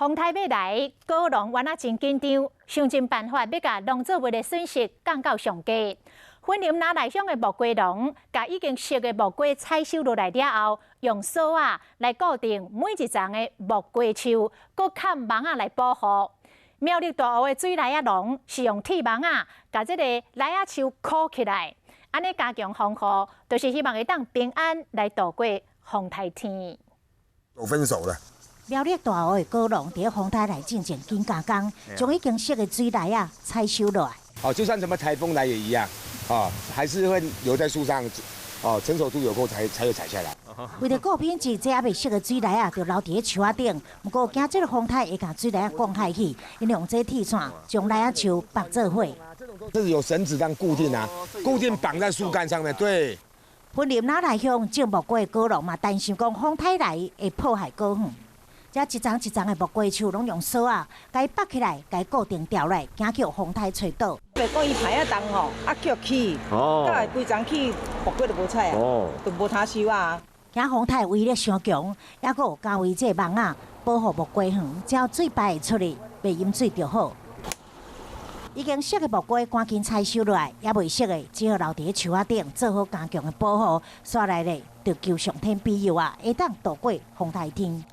风台要来，高农原啊真紧张，想尽办法要甲农作物的损失降到上低。云林拿内乡的木瓜农，甲已经熟的木瓜采收落来了后，用锁啊来固定每一丛的木瓜树，搁砍网啊来保护。苗栗大湖的水梨仔农是用铁网啊，甲这个梨仔树箍起来，安尼加强防护，就是希望会当平安来度过风台天。都分手了。苗栗大湖的果农伫风台内进前紧加工，将已经熟的水梨啊采收落来。哦，就算什么台风来也一样，还是会留在树上，成熟度有够才会采下来。为了顾品质，这还未熟的水梨啊，就留伫咧树仔顶。不过惊这个风台会甲水梨啊降害去，因用这铁线将梨仔树绑做伙。这是有绳子当固定啊，固定绑在树干上面。对。云林哪内乡种木瓜的果农嘛，担心讲风台来会破坏果园。这一丛一丛的木瓜树拢用锁啊，甲伊绑起来，甲伊固定吊来，惊叫风台吹倒。袂讲伊排啊重吼，啊叫起，甲来规丛起木瓜就无采啊，就无通收啊。惊风台威力伤强，还佫有加围这网啊，保护木瓜园，只要水排会出去，袂淹水就好。已经熟的木瓜赶紧采收落来，也未熟的只好留伫咧树仔顶，做好加强的保护。刷来咧，就求上天庇佑啊，会当度过风台天。